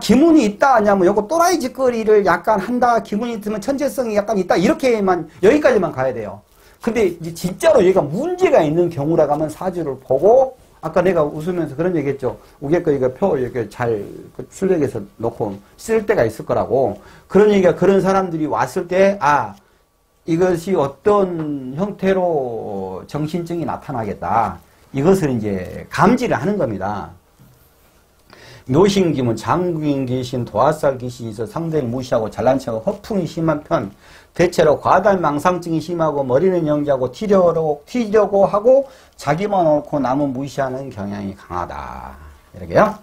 기문이 있다 하냐면 요거 또라이 짓거리를 약간 한다, 기문이 있으면 천재성이 약간 있다, 이렇게만 여기까지만 가야 돼요. 근데 이제 진짜로 얘가 문제가 있는 경우라고 하면 사주를 보고, 아까 내가 웃으면서 그런 얘기 했죠. 우리 거 이거 표 이렇게 잘 출력해서 놓고 쓸 때가 있을 거라고. 그런 얘기가, 그런 사람들이 왔을 때 이것이 어떤 형태로 정신증이 나타나겠다, 이것을 이제 감지를 하는 겁니다. 묘신기문, 장구인 귀신, 도화살 귀신이 있어 상대를 무시하고 잘난 척하고 허풍이 심한 편, 대체로 과달망상증이 심하고 머리는 연기하고 튀려고 하고 자기만 옳고 남은 무시하는 경향이 강하다. 이렇게요.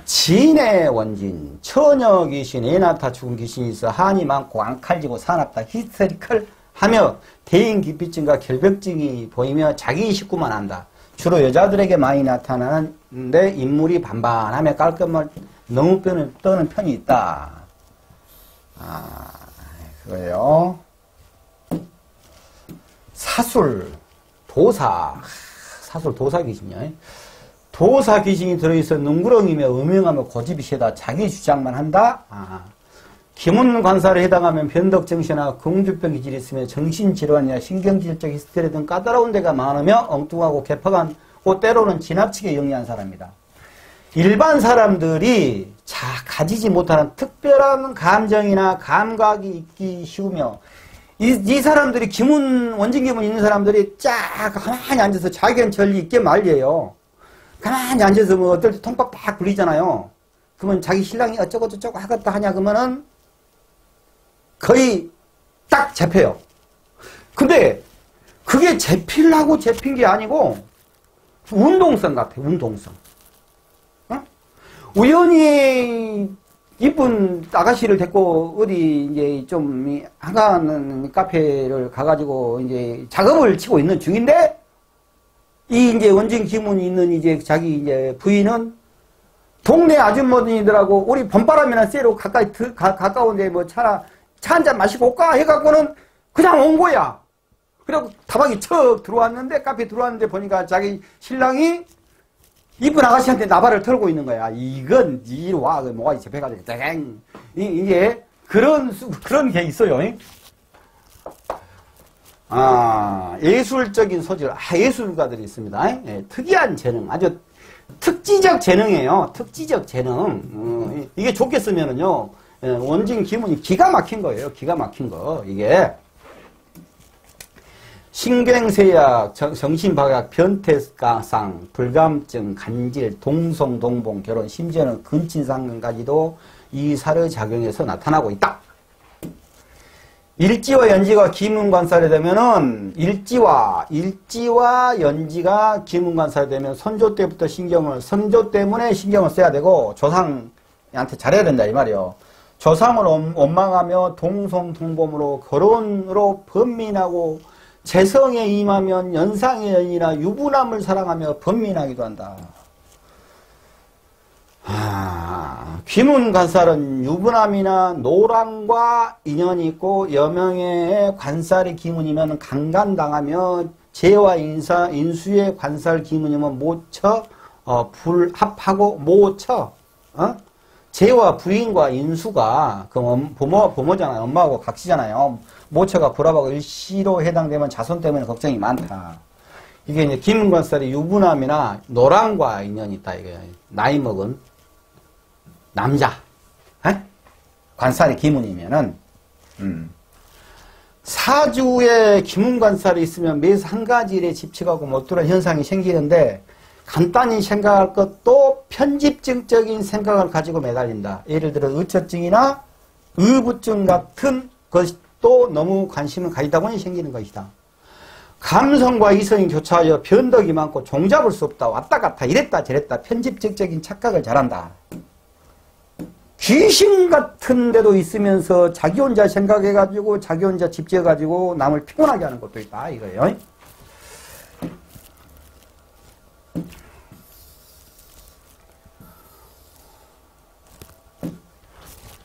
진의 원진, 처녀 귀신, 애나타 죽은 귀신이 있어 한이 많고 앙칼지고 사납다, 히스테리컬 하며 대인기피증과 결벽증이 보이며 자기 식구만 한다. 주로 여자들에게 많이 나타나는데 인물이 반반하며 깔끔을 너무 떠는 편이 있다. 그거예요. 사술, 도사 귀신이요. 도사 귀신이 들어있어 능구렁이며 음흉하며 고집이 세다. 자기 주장만 한다. 기문 관사를 해당하면 변덕정신이나 공주병 기질이 있으며 정신질환이나 신경질적 히스테리 등 까다로운 데가 많으며 엉뚱하고 개파하고 때로는 지나치게 영리한 사람이다. 일반 사람들이 가지지 못하는 특별한 감정이나 감각이 있기 쉬우며 이 사람들이 원진 기문 있는 사람들이 가만히 앉아서 자기는 전리 있게 말이에요. 가만히 앉아서 어떨 때 통밥 팍 굴리잖아요. 그러면 자기 신랑이 어쩌고저쩌고 하겠다 하냐 그러면은 거의 딱 잡혀요. 근데 그게 잡히려고 잡힌 게 아니고 운동성 같아. 운동성. 우연히 이쁜 아가씨를 데리고 어디 이제 좀 한가하는 카페를 가가지고 이제 작업을 치고 있는 중인데, 이 이제 원진 기문이 있는 이제 자기 이제 부인은 동네 아줌마들하고 우리 봄바람이나 쐬러 가까운데 차 한잔 마시고 올까 해갖고는 그냥 온 거야. 그리고 다방이 척 들어왔는데, 카페 들어왔는데 보니까 자기 신랑이 이쁜 아가씨한테 나발을 털고 있는 거야. 이건 이리 와, 뭐가 잡혀가지고 땡. 이게 그런 게 있어요. 예술적인 소질, 예술가들이 있습니다. 특이한 재능, 아주 특지적 재능이에요. 특지적 재능. 이게 좋게 쓰면은요, 원진 기문이 기가 막힌 거예요. 기가 막힌 거. 이게 신경쇠약, 정신박약, 변태가상, 불감증, 간질, 동성동봉, 결혼, 심지어는 근친상간까지도 이 사르 작용에서 나타나고 있다. 일지와 연지가 기문관살이 되면은 일지와 연지가 기문관살이 되면 선조 때부터 선조 때문에 신경을 써야 되고 조상한테 잘해야 된다 이 말이요. 조상을 원망하며 동성동범으로 결혼으로 번민하고 재성에 임하면 연상의 연이나 유부남을 사랑하며 번민하기도 한다. 귀문관살은 유부남이나 노랑과 인연이 있고 여명의 관살이 기문이면 강간당하며 재와 인수의 관살 기문이면 모처 불합하고 모처 재와 부인과 인수가 그 부모잖아요. 엄마하고 각시잖아요. 모처가 불합하고 일시로 해당되면 자손 때문에 걱정이 많다. 이게 이제 기문관살이 유부남이나 노랑과 인연이 있다. 이게 나이 먹은 남자 관살이 기문이면은 사주에 기문관살이 있으면 매사 한 가지 일에 집착하고 못 들어온 현상이 생기는데 간단히 생각할 것도 편집증적인 생각을 가지고 매달린다. 예를 들어 의처증이나 의부증 같은 것도 너무 관심을 가지다 보니 생기는 것이다. 감성과 이성이 교차하여 변덕이 많고 종잡을 수 없다. 왔다 갔다 이랬다 저랬다 편집증적인 착각을 잘한다. 귀신 같은 데도 있으면서 자기 혼자 생각해가지고 자기 혼자 집지어가지고 남을 피곤하게 하는 것도 있다 이거예요.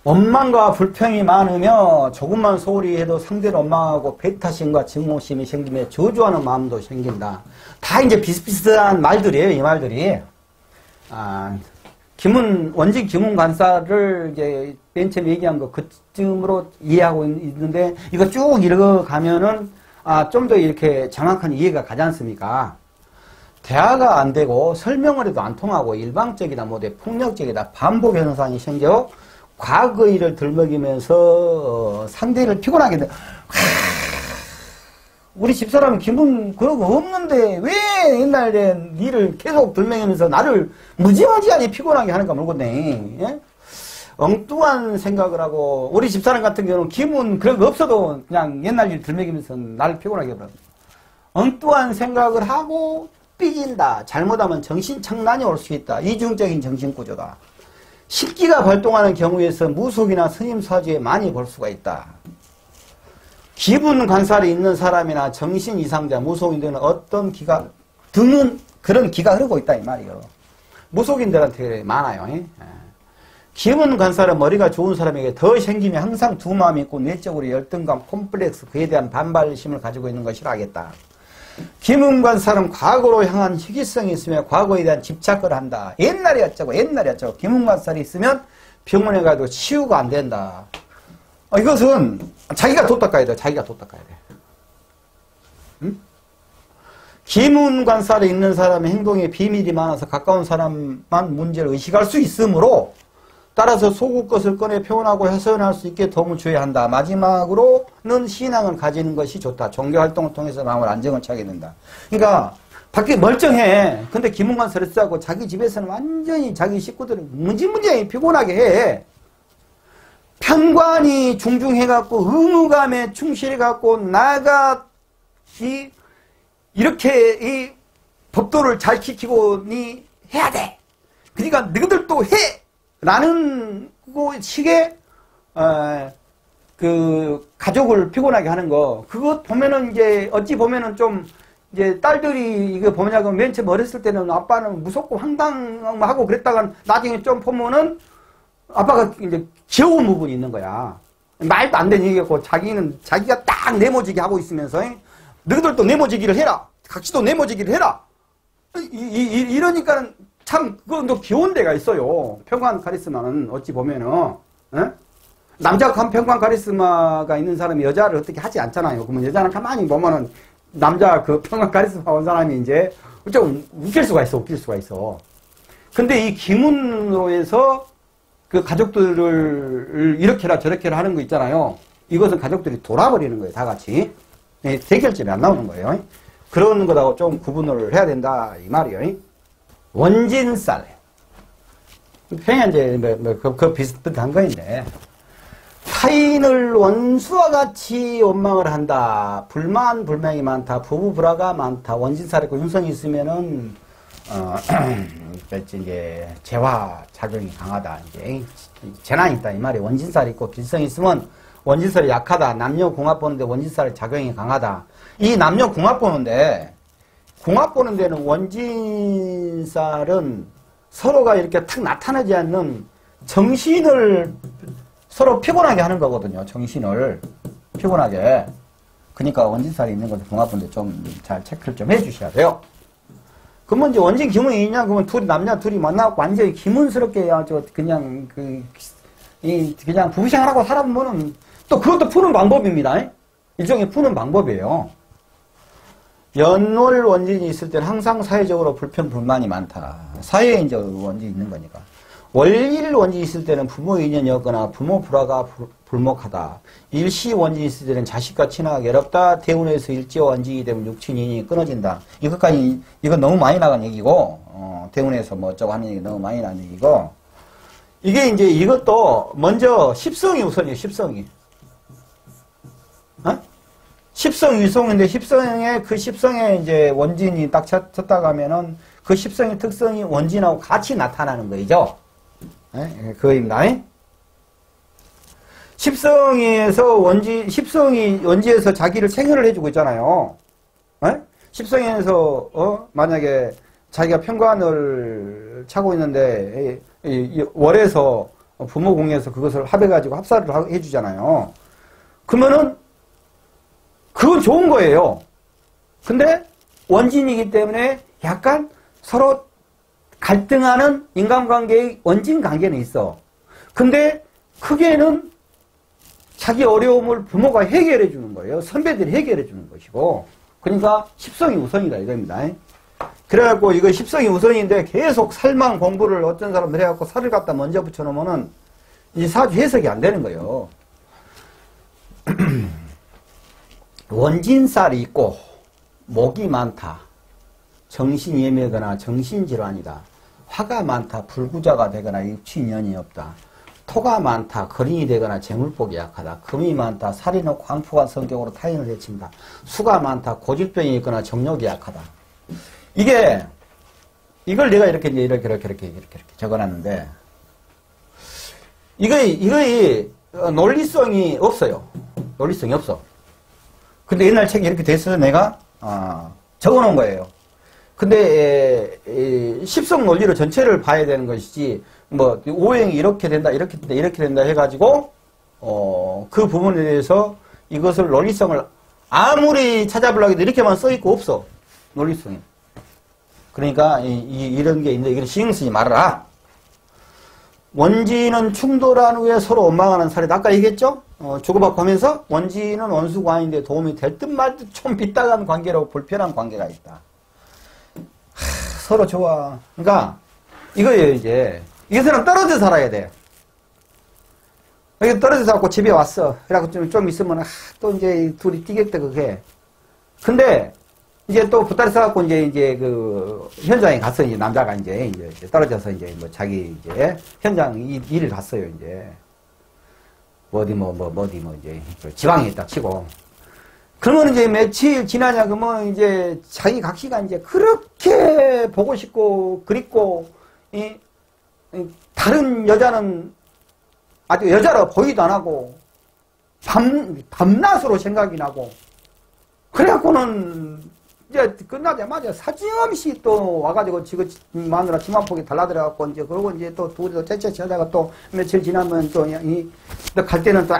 원망과 불평이 많으며 조금만 소홀히 해도 상대를 원망하고 배타심과 증오심이 생기며 저주하는 마음도 생긴다. 다 이제 비슷비슷한 말들이에요, 이 말들이. 원직 기문관살을 이제 맨 처음 얘기한 거 그쯤으로 이해하고 있는데 이거 쭉 읽어가면은 좀 더 이렇게 정확한 이해가 가지 않습니까? 대화가 안 되고 설명을 해도 안 통하고 일방적이다 못해 폭력적이다 반복 현상이 생겨 과거 일을 들먹이면서 상대를 피곤하게 돼. 우리 집사람은 기분 그런 거 없는데 왜 옛날에 니를 계속 들먹이면서 나를 무지무지하게 피곤하게 하는가 모르겠네. 예? 엉뚱한 생각을 하고 우리 집사람 같은 경우는 기분 그런 거 없어도 그냥 옛날 일 들먹이면서 나를 피곤하게 해버려. 엉뚱한 생각을 하고 삐진다. 잘못하면 정신착란이 올 수 있다. 이중적인 정신구조다. 식기가 발동하는 경우에서 무속이나 스님 사주에 많이 볼 수가 있다. 기분 관살이 있는 사람이나 정신 이상자, 무속인들은 어떤 기가 드는 그런 기가 흐르고 있다 이 말이에요. 무속인들한테 많아요. 기분 관살은 머리가 좋은 사람에게 더 생기면 항상 두 마음이 있고 내적으로 열등감, 콤플렉스, 그에 대한 반발심을 가지고 있는 것이라 하겠다. 기문관살은 과거로 향한 희귀성이 있으며 과거에 대한 집착을 한다. 옛날에 어쩌고 기문관살이 있으면 병원에 가도 치유가 안 된다. 이것은 자기가 도 닦아야 돼. 자기가 도 닦아야 돼. 응? 기문관살이 있는 사람의 행동에 비밀이 많아서 가까운 사람만 문제를 의식할 수 있으므로 따라서 속의 것을 꺼내 표현하고 해석할 수 있게 도움을 줘야 한다. 마지막으로는 신앙을 가지는 것이 좋다. 종교활동을 통해서 마음을 안정을 차게 된다. 그러니까 밖에 멀쩡해. 근데 기문관살을 쓰고 자기 집에서는 완전히 자기 식구들을 무지무지하게 피곤하게 해. 편관이 중중해갖고 의무감에 충실해갖고 나가 이렇게 이 법도를 잘 지키고 니 해야 돼. 그러니까 너희들도 해. 라는 식의 그 가족을 피곤하게 하는 거 그것 보면은 이제 어찌 보면은 좀 이제 딸들이 이거 보냐고 맨 처음 어렸을 때는 아빠는 무섭고 황당하고 그랬다가 나중에 좀 보면은 아빠가 이제 귀여운 부분이 있는 거야. 말도 안 되는 얘기였고 자기는 자기가 딱 네모지기 하고 있으면서 너희들도 네모지기를 해라. 각시도 네모지기를 해라. 이러니까는 참, 그건 또 귀여운 데가 있어요. 평관 카리스마는 어찌 보면은, 남자가 평관 카리스마가 있는 사람이 여자를 어떻게 하지 않잖아요. 그러면 여자는 가만히 보면은, 남자 그 평관 카리스마 온 사람이 이제, 좀 웃길 수가 있어. 근데 이 기문으로 해서 그 가족들을 이렇게라 저렇게라 하는 거 있잖아요. 이것은 가족들이 돌아버리는 거예요. 다 같이. 대결점이 안 나오는 거예요. 그런 거하고 좀 구분을 해야 된다. 이 말이에요. 원진살. 그냥 이제, 그 비슷한 거인데. 타인을 원수와 같이 원망을 한다. 불만이 많다. 부부불화가 많다. 원진살이고 흉성이 있으면은, 이제, 재화 작용이 강하다. 이제, 재난이 있다. 이 말이 원진살이 있고 길성이 있으면 원진살이 약하다. 남녀 궁합 보는데 원진살 작용이 강하다. 이 남녀 궁합 보는데, 궁합 보는 데는 원진살은 서로가 이렇게 탁 나타나지 않는 정신을 서로 피곤하게 하는 거거든요. 정신을 피곤하게. 그러니까 원진살이 있는 것을 붕화분들 좀 잘 체크를 좀 해주셔야 돼요. 그러면 이제 원진 기문이 있냐? 그러면 남녀 둘이 만나고 완전히 기문스럽게 아주 그냥 그냥 부부생활하고 살아보면은 또 그것도 푸는 방법입니다. 일종의 푸는 방법이에요. 연월 원진이 있을 때는 항상 사회적으로 불편, 불만이 많다. 사회에 이제 원진이 있는 거니까. 월일 원진이 있을 때는 부모 인연이 없거나 부모 불화가 불목하다. 일시 원진이 있을 때는 자식과 친하가 괴롭다. 대운에서 일지 원진이 되면 육친 인연이 끊어진다. 이것까지, 이건 너무 많이 나간 얘기고, 대운에서 뭐 어쩌고 하는 얘기 너무 많이 나간 얘기고, 이게 이제 이것도 먼저 십성이 우선이에요, 십성이. 십성 위성인데 그 십성에 이제 원진이 딱 쳤다가 하면은 그 십성의 특성이 원진하고 같이 나타나는 거죠. 그거입니다. 십성이 원지에서 자기를 생혈을 해주고 있잖아요. 십성에서, 만약에 자기가 편관을 차고 있는데, 월에서 부모 공에서 그것을 합해가지고 합사를 해주잖아요. 그러면은, 그건 좋은 거예요. 근데 원진이기 때문에 약간 서로 갈등하는 인간관계의 원진 관계는 있어. 근데 크게는 자기 어려움을 부모가 해결해 주는 거예요. 선배들이 해결해 주는 것이고. 그러니까 십성이 우선이다 이겁니다. 그래갖고 이거 십성이 우선인데 계속 살만 공부를 어떤 사람들 해갖고 살을 갖다 먼저 붙여놓으면은 이 사주 해석이 안 되는 거예요. 원진살이 있고 목이 많다. 정신이 예매거나 정신질환이다. 화가 많다. 불구자가 되거나 육친연이 없다. 토가 많다. 거린이 되거나 재물복이 약하다. 금이 많다. 살인은 광폭한 성격으로 타인을 해친다. 수가 많다. 고질병이 있거나 정욕이 약하다. 이걸 내가 이렇게 적어놨는데 이거의 논리성이 없어요. 논리성이 없어. 근데 옛날 책에 이렇게 돼 있어서 내가 적어놓은 거예요. 근데 십성 논리로 전체를 봐야 되는 것이지 뭐 오행이 이렇게 된다 이렇게 된다 해가지고 그 부분에 대해서 이것을 논리성을 아무리 찾아보려고 해도 이렇게만 써있고 없어. 논리성이. 그러니까 이런 게 있는데 이걸 신경 쓰지 말아라. 원지는 충돌한 후에 서로 원망하는 사례다. 아까 얘기했죠? 주고받고 하면서 원지는 원수관인데 도움이 될 듯 말 듯 좀 빗다간 관계라고 불편한 관계가 있다. 서로 좋아. 그러니까 이거예요 이제. 이것은 떨어져 살아야 돼. 여기 떨어져 살고 집에 왔어. 그래갖고 좀 있으면 또 이제 둘이 뛰겠다 그게. 근데 이제 또 부탁을 써갖고 이제 그 현장에 갔어. 이제 남자가 이제 떨어져서 이제 뭐 자기 이제 현장 일을 갔어요. 이제 어디 이제 지방에 있다 치고. 그러면 이제 며칠 지나냐 그러면 이제 자기 각시가 이제 그렇게 보고 싶고 그립고 다른 여자는 아주 여자로 보이도 안 하고 밤낮으로 생각이 나고 그래갖고는 이제 끝나자마자 사정없이 또 와가지고 지금 마누라 치마폭이 달라들어갖고 이제 그러고 이제 또 둘이서 째째째 하다가 또 며칠 지나면 또 갈 때는 또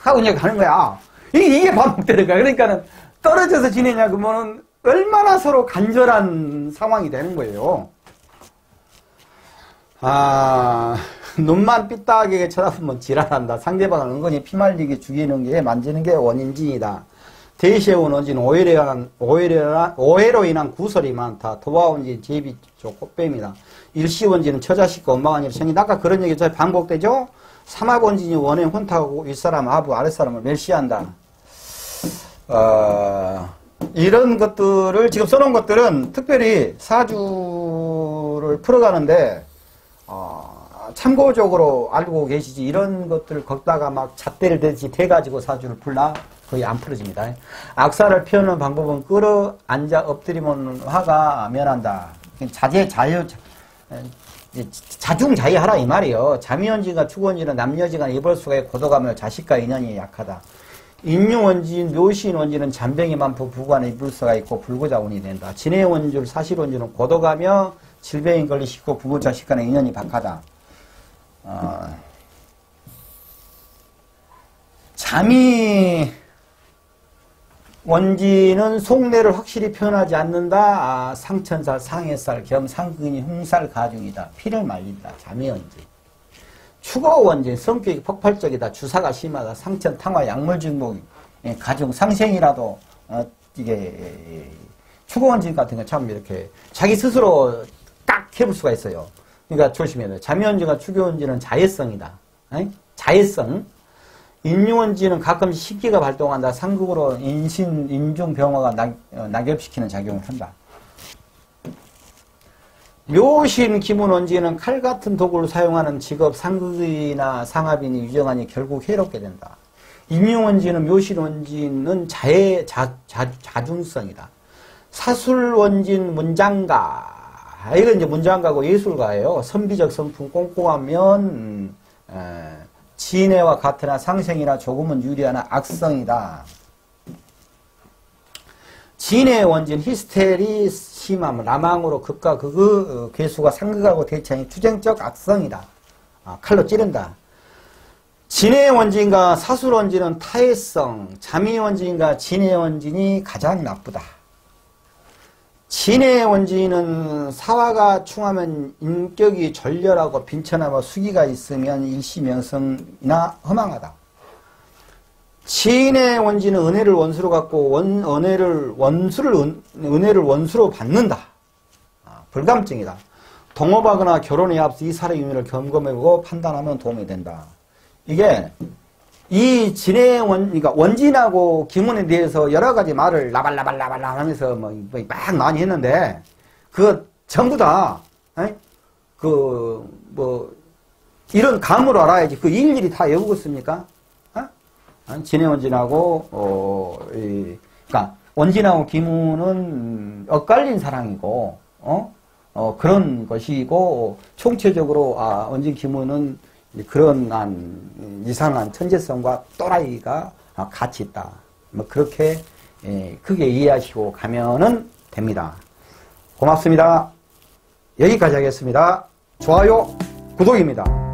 하고 이제 가는 거야. 이게 반복되는 거야. 그러니까는 떨어져서 지내냐 그러면은 얼마나 서로 간절한 상황이 되는 거예요. 눈만 삐딱하게 쳐다보면 지랄한다. 상대방을 은근히 피말리게 죽이는 게 만지는 게 원인진이다. 대시해온 원진 오해로 인한 구설이 많다. 도와원진 제비 꽃뱀이다. 일시원진은 처자식과 원망한 일 생긴다. 아까 그런 얘기 잘 반복되죠? 삼합원진이 원에 혼탁하고 윗사람 아부 아랫사람을 멸시한다. 이런 것들을 지금 써놓은 것들은 특별히 사주를 풀어가는데 참고적으로 알고 계시지 이런 것들을 걷다가 막 잣대를 대듯이 대가지고 사주를 풀나 거의 안 풀어집니다. 악사를 피우는 방법은 끌어앉아 엎드리면 화가 면한다. 자중자의하라 이 말이에요. 자미원지가 축원지는 남녀지간 입을 수가 있고 고도가며 자식과 인연이 약하다. 인유원지, 묘시인원지는 잔병이 많고 부관에 입을 수가 있고 불구자운이 된다. 진해원줄, 사실원주는 고도가며 질병이 걸리시고 부모 자식 간의 인연이 박하다. 자미 원진은 속내를 확실히 표현하지 않는다. 상천살, 상해살, 겸 상근이 홍살 가중이다. 피를 말린다. 자미 원진. 추거 원진, 성격이 폭발적이다. 주사가 심하다. 상천, 탕화, 약물 증복, 가중, 상생이라도 이게 추거 원진 같은 건 참 이렇게 자기 스스로 딱 해볼 수가 있어요. 그러니까 조심해야 돼요. 자미 원진과 추교 원진은 자해성이다. 자해성. 인유원진은 가끔씩 식기가 발동한다. 상극으로 인중 병화가 낙엽시키는 작용을 한다. 묘신 기문원진은 칼 같은 도구를 사용하는 직업 상극이나 상합인이 유정하니 결국 해롭게 된다. 인유원진은 묘신원진은 자중성이다. 사술원진 문장가. 이건 이제 문장가고 예술가예요. 선비적 성품 꼼꼼하면 진해와 같으나 상생이나 조금은 유리하나 악성이다. 진해 원진 히스테리 심함 라망으로 극과 극의 괴수가 상극하고 대치하니 투쟁적 악성이다. 칼로 찌른다. 진해 원진과 사술 원진은 타해성, 자미 원진과 진해 원진이 가장 나쁘다. 진해 원진은 사화가 충하면 인격이 절렬하고 빈천하고 수기가 있으면 일시명성이나 허망하다. 진해 원진은 은혜를 원수로 갖고 은혜를 원수로 받는다. 불감증이다. 동업하거나 결혼에 앞서 이 사람의 의미를 점검해보고 판단하면 도움이 된다. 이게 이 진해 그러니까 원진하고 기문에 대해서 여러 가지 말을 라발라발 하면서 막 많이 했는데, 그거 전부 다, 이런 감으로 알아야지. 그 일일이 다 외우겠습니까? 진해 원진하고, 그러니까 원진하고 기문은 엇갈린 사랑이고, 그런 것이고, 총체적으로, 원진 기문은 그런 이상한 천재성과 또라이가 같이 있다. 뭐 그렇게 크게 이해하시고 가면은 됩니다. 고맙습니다. 여기까지 하겠습니다. 좋아요, 구독입니다.